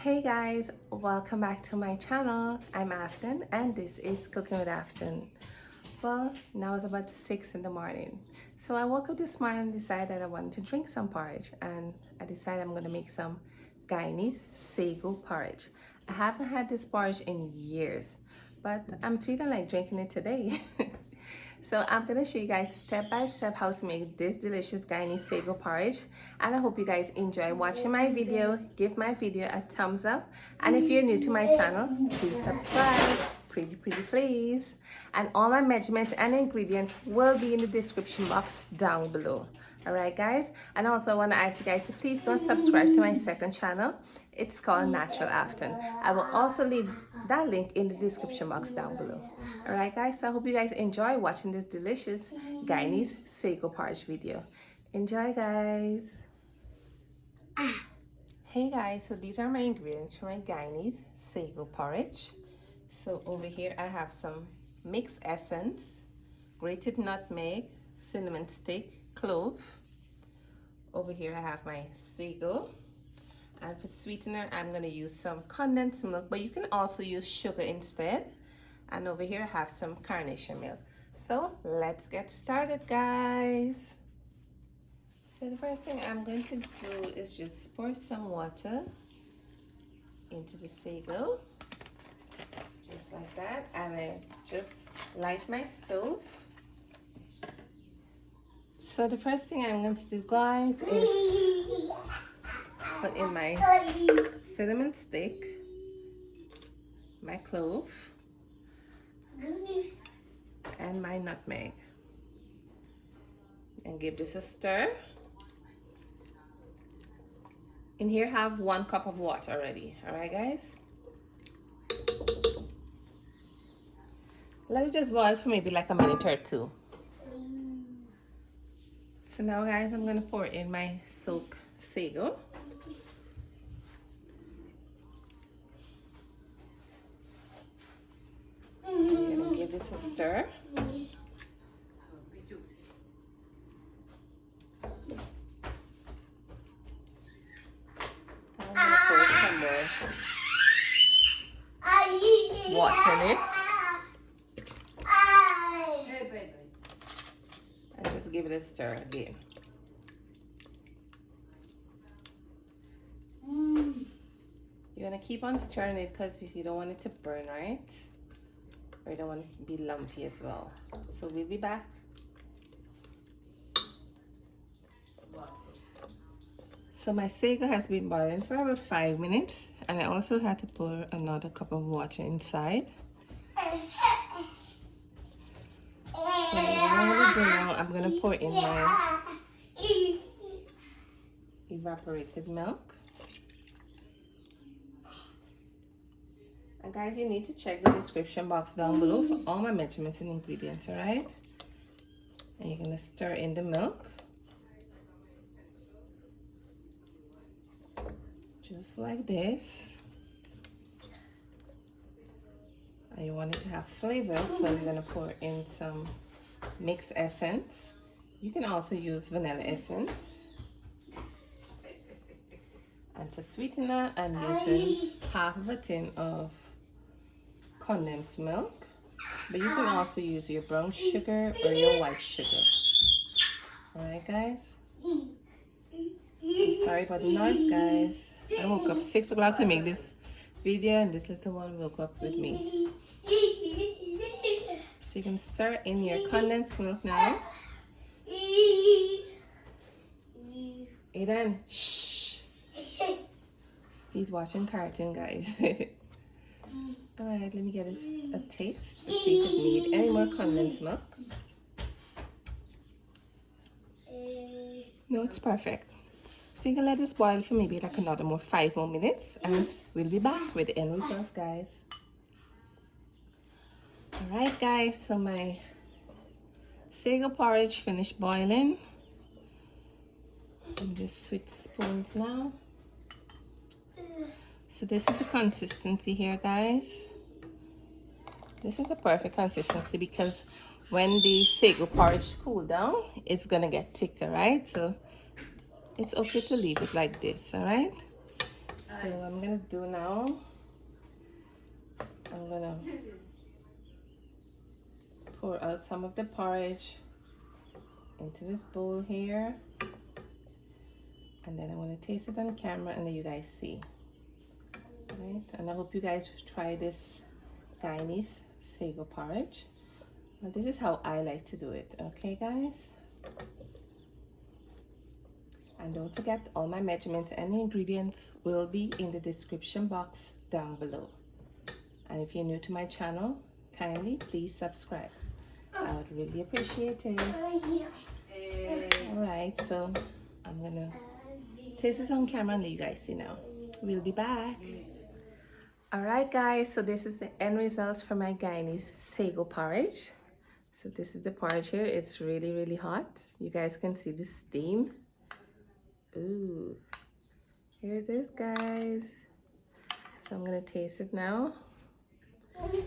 Hey guys, welcome back to my channel. I'm Afton and this is Cooking with Afton. Well, now it's about 6 in the morning. So I woke up this morning and decided I wanted to drink some porridge, and I decided I'm going to make some Guyanese Sago Porridge. I haven't had this porridge in years, but I'm feeling like drinking it today. So I'm gonna show you guys step by step how to make this delicious Guyanese Sago porridge, and I hope you guys enjoy watching my video. Give my video a thumbs up, and if you're new to my channel, please subscribe, pretty please. And all my measurements and ingredients will be in the description box down below. Alright guys, and also I want to ask you guys to please go subscribe to my second channel. It's called Natural Afton. I will also leave that link in the description box down below. Alright guys, so I hope you guys enjoy watching this delicious Guyanese Sago Porridge video. Enjoy guys! Hey guys, so these are my ingredients for my Guyanese Sago Porridge. So over here I have some mixed essence, grated nutmeg, cinnamon stick, clove. Over here I have my sago, and for sweetener I'm going to use some condensed milk, but you can also use sugar instead. And over here I have some carnation milk. So let's get started guys. So the first thing I'm going to do is just pour some water into the sago, just like that, and then just light my stove. So the first thing I'm going to do guys is put in my cinnamon stick, my clove, and my nutmeg, and give this a stir. In here I have 1 cup of water already. Alright guys, let it just boil for maybe like a minute or two. So now guys, I'm gonna pour in my soaked sago. I'm gonna give this a stir. And I'm gonna pour some more water in it. And just give it a stir again. You're gonna keep on stirring it because you don't want it to burn, right? Or you don't want it to be lumpy as well. So we'll be back. So my sago has been boiling for about 5 minutes, and I also had to pour another cup of water inside. So what I'm gonna do now, I'm gonna pour in my evaporated milk. And guys, you need to check the description box down below for all my measurements and ingredients, alright? And you're gonna stir in the milk. Just like this. And you want it to have flavor, so you're gonna pour in some mixed essence. You can also use vanilla essence. And for sweetener, I'm using half of a tin of condensed milk, but you can also use your brown sugar or your white sugar. Alright guys, I'm sorry about the noise guys. I woke up 6 o'clock to make this video, and this little one woke up with me. So you can stir in your condensed milk now. Aiden, shh. He's watching cartoon guys. Alright, let me get a taste to see if it needs any more condensed milk. No, it's perfect. So you can let this boil for maybe like another 5 more minutes, and we'll be back with the end results guys. Alright guys, so my sago porridge finished boiling. I'm just switch spoons now. So this is the consistency here guys. This is a perfect consistency because when the sago porridge cool down, it's gonna get thicker, right? So it's okay to leave it like this, all right? So I'm gonna do now, I'm gonna pour out some of the porridge into this bowl here, and then I'm gonna taste it on camera and then you guys see. Right? And I hope you guys try this Guyanese Sago Porridge. Well, this is how I like to do it, okay guys? And don't forget, all my measurements and ingredients will be in the description box down below. And if you're new to my channel, kindly please subscribe. I would really appreciate it. Alright, so I'm gonna taste this on camera and let you guys see now. We'll be back. Alright guys, so this is the end results for my Guyanese Sago Porridge. So this is the porridge here. It's really hot. You guys can see the steam. Ooh, here it is guys. So I'm gonna taste it now.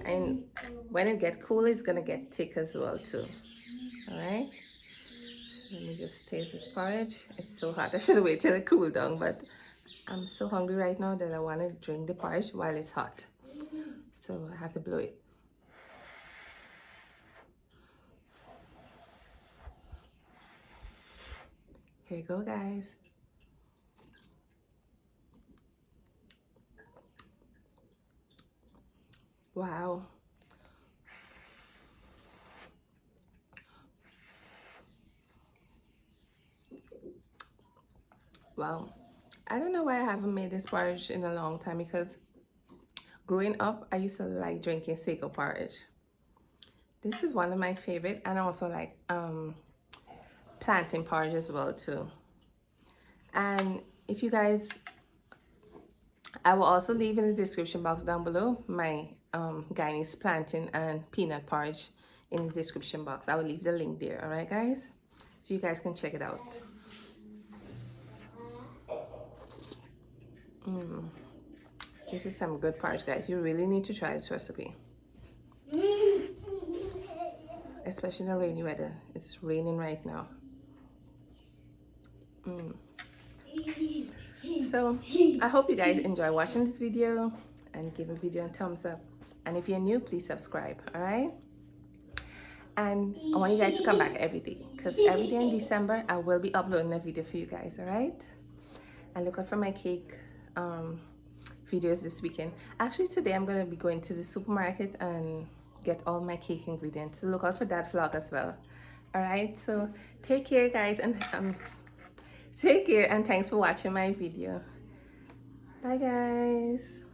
And when it gets cool, it's gonna get thick as well too. Alright, so let me just taste this porridge. It's so hot, I should wait till it cool down, but I'm so hungry right now that I want to drink the porridge while it's hot. So I have to blow it. Here you go guys. Wow. Wow. I don't know why I haven't made this porridge in a long time, because growing up I used to like drinking sago porridge. This is one of my favorite, and I also like plantain porridge as well too. And if you guys, I will also leave in the description box down below my Guyanese plantain and peanut porridge in the description box. I will leave the link there. All right guys, so you guys can check it out. This is some good porridge guys. You really need to try this recipe, especially in the rainy weather. It's raining right now. So I hope you guys enjoy watching this video, and give a video a thumbs up, and if you're new, please subscribe. All right, and I want you guys to come back every day, because every day in December I will be uploading a video for you guys. All right, and look out for my cake videos this weekend. Actually today I'm going to be going to the supermarket and get all my cake ingredients, so look out for that vlog as well. All right, so take care guys, and take care, and thanks for watching my video. Bye guys.